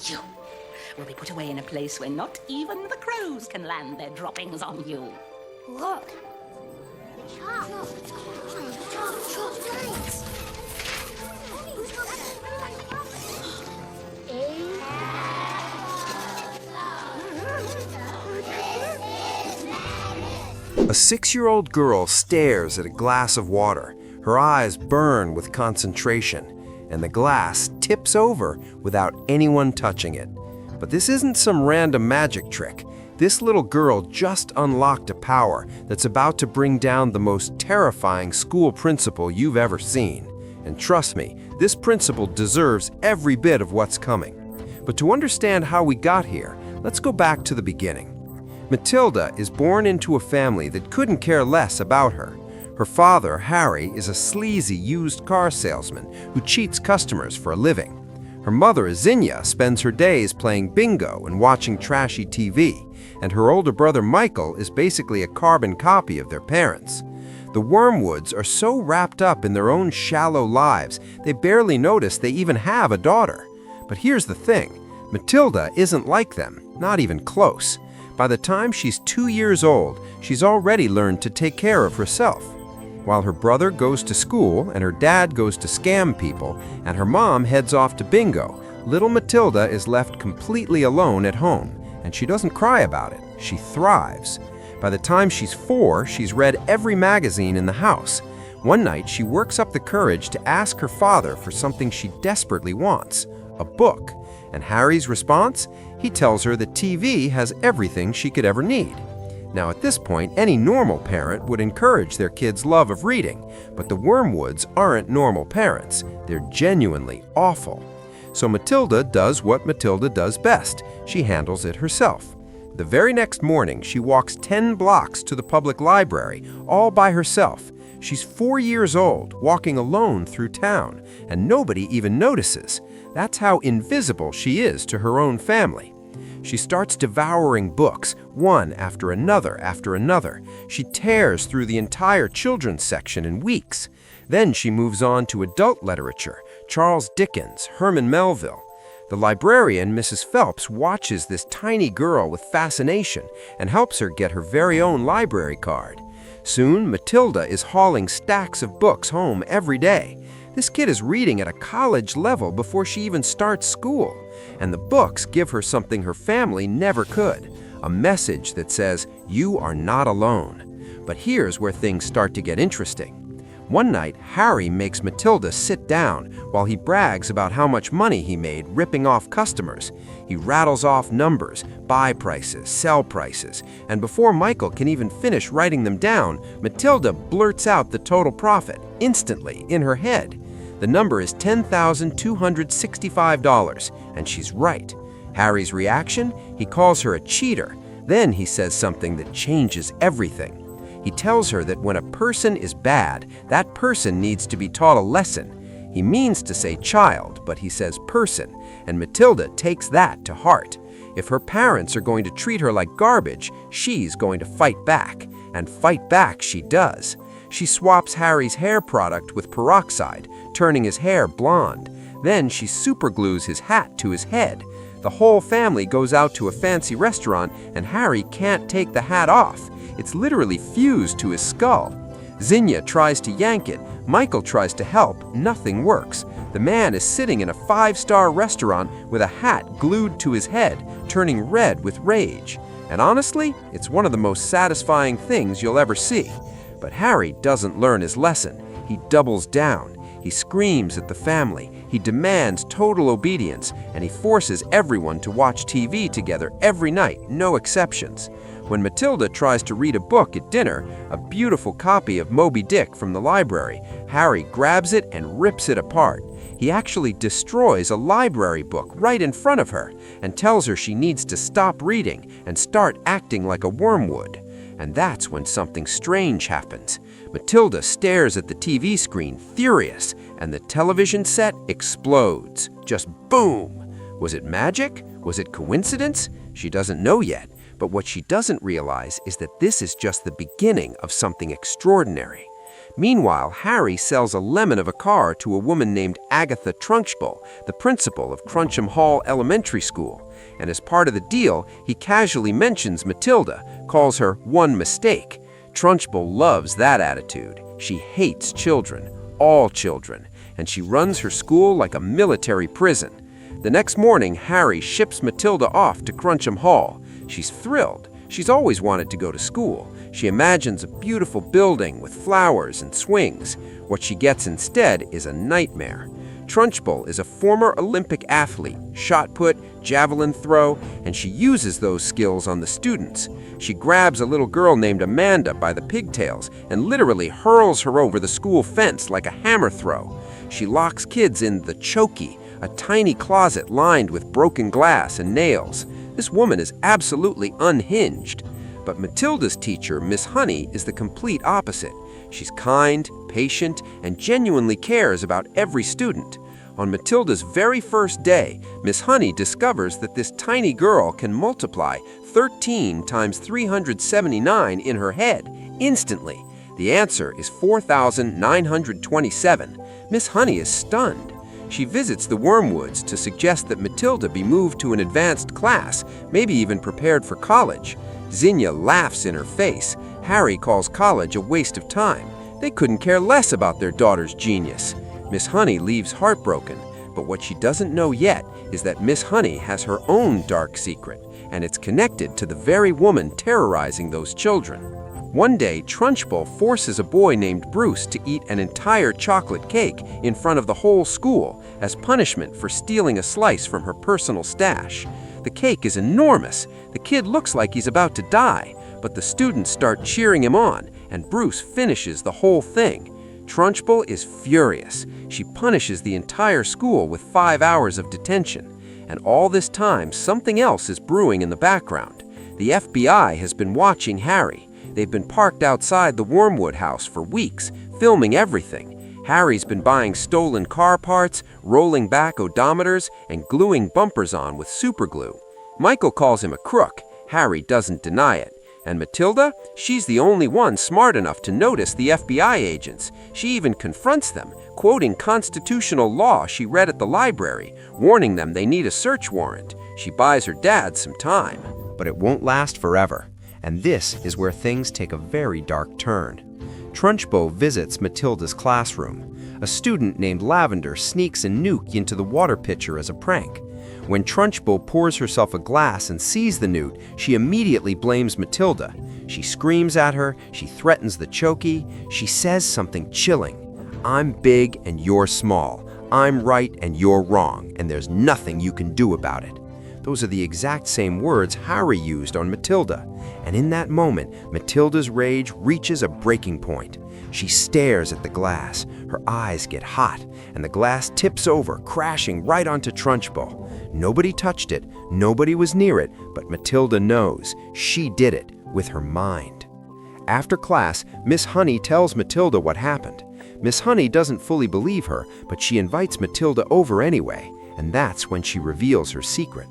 You will be put away in a place where not even the crows can land their droppings on you. Look. A 6-year-old girl stares at a glass of water. Her eyes burn with concentration, and the glass tips over without anyone touching it. But this isn't some random magic trick. This little girl just unlocked a power that's about to bring down the most terrifying school principal you've ever seen. And trust me, this principal deserves every bit of what's coming. But to understand how we got here, let's go back to the beginning. Matilda is born into a family that couldn't care less about her. Her father, Harry, is a sleazy used car salesman who cheats customers for a living. Her mother, Zinnia, spends her days playing bingo and watching trashy TV, and her older brother, Michael, is basically a carbon copy of their parents. The Wormwoods are so wrapped up in their own shallow lives, they barely notice they even have a daughter. But here's the thing, Matilda isn't like them, not even close. By the time she's 2 years old, she's already learned to take care of herself. While her brother goes to school and her dad goes to scam people and her mom heads off to bingo, little Matilda is left completely alone at home, and she doesn't cry about it, she thrives. By the time she's 4, she's read every magazine in the house. One night, she works up the courage to ask her father for something she desperately wants, a book. And Harry's response? He tells her that TV has everything she could ever need. Now at this point, any normal parent would encourage their kids' love of reading, but the Wormwoods aren't normal parents. They're genuinely awful. So Matilda does what Matilda does best. She handles it herself. The very next morning, she walks 10 blocks to the public library, all by herself. She's 4 years old, walking alone through town, and nobody even notices. That's how invisible she is to her own family. She starts devouring books, one after another after another. She tears through the entire children's section in weeks. Then she moves on to adult literature, Charles Dickens, Herman Melville. The librarian, Mrs. Phelps, watches this tiny girl with fascination and helps her get her very own library card. Soon, Matilda is hauling stacks of books home every day. This kid is reading at a college level before she even starts school. And the books give her something her family never could, a message that says, "You are not alone." But here's where things start to get interesting. One night, Harry makes Matilda sit down while he brags about how much money he made ripping off customers. He rattles off numbers, buy prices, sell prices, and before Michael can even finish writing them down, Matilda blurts out the total profit, instantly, in her head. The number is $10,265, and she's right. Harry's reaction? He calls her a cheater. Then he says something that changes everything. He tells her that when a person is bad, that person needs to be taught a lesson. He means to say child, but he says person, and Matilda takes that to heart. If her parents are going to treat her like garbage, she's going to fight back, and fight back she does. She swaps Harry's hair product with peroxide, turning his hair blonde. Then she superglues his hat to his head. The whole family goes out to a fancy restaurant, and Harry can't take the hat off. It's literally fused to his skull. Zinnia tries to yank it. Michael tries to help. Nothing works. The man is sitting in a 5-star restaurant with a hat glued to his head, turning red with rage. And honestly, it's one of the most satisfying things you'll ever see. But Harry doesn't learn his lesson. He doubles down. He screams at the family. He demands total obedience, and he forces everyone to watch TV together every night, no exceptions. When Matilda tries to read a book at dinner, a beautiful copy of Moby Dick from the library, Harry grabs it and rips it apart. He actually destroys a library book right in front of her and tells her she needs to stop reading and start acting like a wormwood. And that's when something strange happens. Matilda stares at the TV screen, furious, and the television set explodes. Just boom! Was it magic? Was it coincidence? She doesn't know yet. But what she doesn't realize is that this is just the beginning of something extraordinary. Meanwhile, Harry sells a lemon of a car to a woman named Agatha Trunchbull, the principal of Cruncham Hall Elementary School. And as part of the deal, he casually mentions Matilda, calls her one mistake. Trunchbull loves that attitude. She hates children, all children, and she runs her school like a military prison. The next morning, Harry ships Matilda off to Cruncham Hall. She's thrilled. She's always wanted to go to school. She imagines a beautiful building with flowers and swings. What she gets instead is a nightmare. Trunchbull is a former Olympic athlete, shot put, javelin throw, and she uses those skills on the students. She grabs a little girl named Amanda by the pigtails and literally hurls her over the school fence like a hammer throw. She locks kids in the chokey, a tiny closet lined with broken glass and nails. This woman is absolutely unhinged. But Matilda's teacher, Miss Honey, is the complete opposite. She's kind, patient, and genuinely cares about every student. On Matilda's very first day, Miss Honey discovers that this tiny girl can multiply 13 times 379 in her head, instantly. The answer is 4,927. Miss Honey is stunned. She visits the Wormwoods to suggest that Matilda be moved to an advanced class, maybe even prepared for college. Zinnia laughs in her face. Harry calls college a waste of time. They couldn't care less about their daughter's genius. Miss Honey leaves heartbroken, but what she doesn't know yet is that Miss Honey has her own dark secret, and it's connected to the very woman terrorizing those children. One day, Trunchbull forces a boy named Bruce to eat an entire chocolate cake in front of the whole school as punishment for stealing a slice from her personal stash. The cake is enormous. The kid looks like he's about to die, but the students start cheering him on, and Bruce finishes the whole thing. Trunchbull is furious. She punishes the entire school with 5 hours of detention. And all this time, something else is brewing in the background. The FBI has been watching Harry. They've been parked outside the Wormwood house for weeks, filming everything. Harry's been buying stolen car parts, rolling back odometers, and gluing bumpers on with superglue. Michael calls him a crook. Harry doesn't deny it. And Matilda? She's the only one smart enough to notice the FBI agents. She even confronts them, quoting constitutional law she read at the library, warning them they need a search warrant. She buys her dad some time. But it won't last forever. And this is where things take a very dark turn. Trunchbull visits Matilda's classroom. A student named Lavender sneaks a nuke into the water pitcher as a prank. When Trunchbull pours herself a glass and sees the newt, she immediately blames Matilda. She screams at her, she threatens the chokey, she says something chilling. "I'm big and you're small. I'm right and you're wrong, and there's nothing you can do about it." Those are the exact same words Harry used on Matilda. And in that moment, Matilda's rage reaches a breaking point. She stares at the glass. Her eyes get hot, and the glass tips over, crashing right onto Trunchbull. Nobody touched it, nobody was near it, but Matilda knows. She did it with her mind. After class, Miss Honey tells Matilda what happened. Miss Honey doesn't fully believe her, but she invites Matilda over anyway, and that's when she reveals her secret.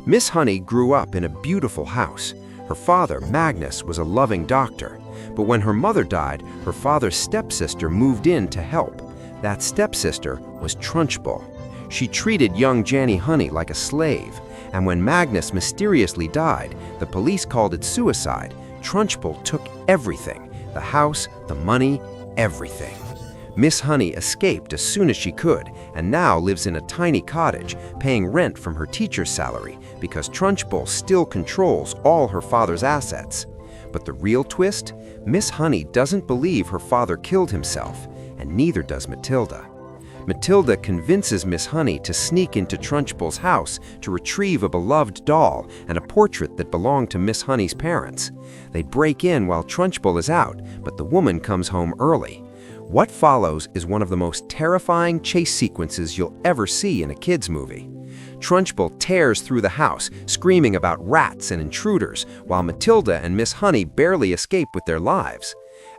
Miss Honey grew up in a beautiful house. Her father, Magnus, was a loving doctor. But when her mother died, her father's stepsister moved in to help. That stepsister was Trunchbull. She treated young Janny Honey like a slave. And when Magnus mysteriously died, the police called it suicide. Trunchbull took everything, the house, the money, everything. Miss Honey escaped as soon as she could, and now lives in a tiny cottage, paying rent from her teacher's salary, because Trunchbull still controls all her father's assets. But the real twist? Miss Honey doesn't believe her father killed himself, and neither does Matilda. Matilda convinces Miss Honey to sneak into Trunchbull's house to retrieve a beloved doll and a portrait that belonged to Miss Honey's parents. They break in while Trunchbull is out, but the woman comes home early. What follows is one of the most terrifying chase sequences you'll ever see in a kids' movie. Trunchbull tears through the house, screaming about rats and intruders, while Matilda and Miss Honey barely escape with their lives.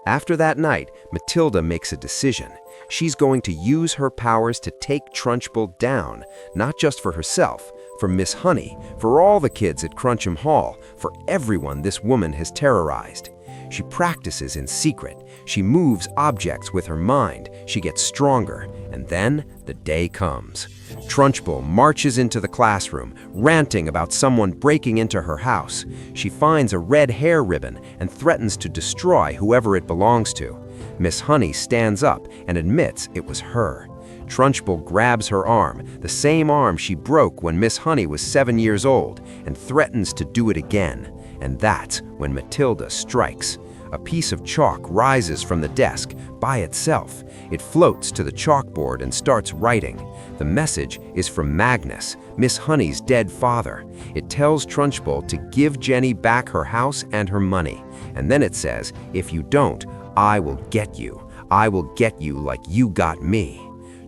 After that night, Matilda makes a decision. She's going to use her powers to take Trunchbull down, not just for herself, for Miss Honey, for all the kids at Cruncham Hall, for everyone this woman has terrorized. She practices in secret. She moves objects with her mind. She gets stronger. And then the day comes. Trunchbull marches into the classroom, ranting about someone breaking into her house. She finds a red hair ribbon and threatens to destroy whoever it belongs to. Miss Honey stands up and admits it was her. Trunchbull grabs her arm, the same arm she broke when Miss Honey was 7 years old, and threatens to do it again. And that's when Matilda strikes. A piece of chalk rises from the desk by itself. It floats to the chalkboard and starts writing. The message is from Magnus, Miss Honey's dead father. It tells Trunchbull to give Jenny back her house and her money. And then it says, "If you don't, I will get you. I will get you like you got me."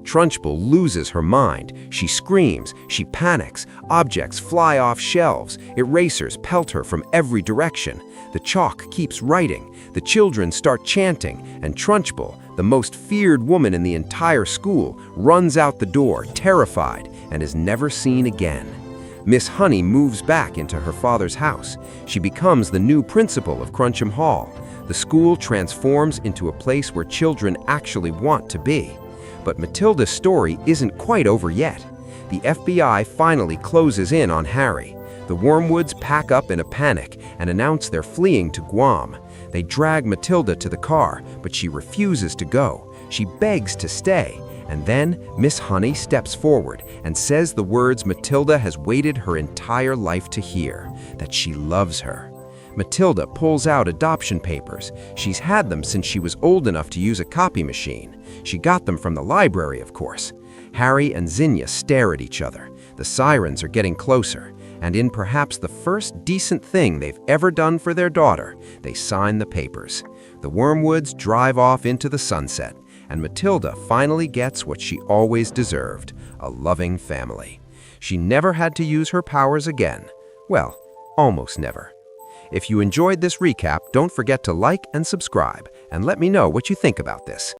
Trunchbull loses her mind. She screams, she panics, objects fly off shelves, erasers pelt her from every direction. The chalk keeps writing, the children start chanting, and Trunchbull, the most feared woman in the entire school, runs out the door, terrified, and is never seen again. Miss Honey moves back into her father's house. She becomes the new principal of Cruncham Hall. The school transforms into a place where children actually want to be. But Matilda's story isn't quite over yet. The FBI finally closes in on Harry. The Wormwoods pack up in a panic and announce they're fleeing to Guam. They drag Matilda to the car, but she refuses to go. She begs to stay. And then Miss Honey steps forward and says the words Matilda has waited her entire life to hear, that she loves her. Matilda pulls out adoption papers. She's had them since she was old enough to use a copy machine. She got them from the library, of course. Harry and Zinnia stare at each other. The sirens are getting closer. And in perhaps the first decent thing they've ever done for their daughter, they sign the papers. The Wormwoods drive off into the sunset, and Matilda finally gets what she always deserved, a loving family. She never had to use her powers again. Well, almost never. If you enjoyed this recap, don't forget to like and subscribe, and let me know what you think about this.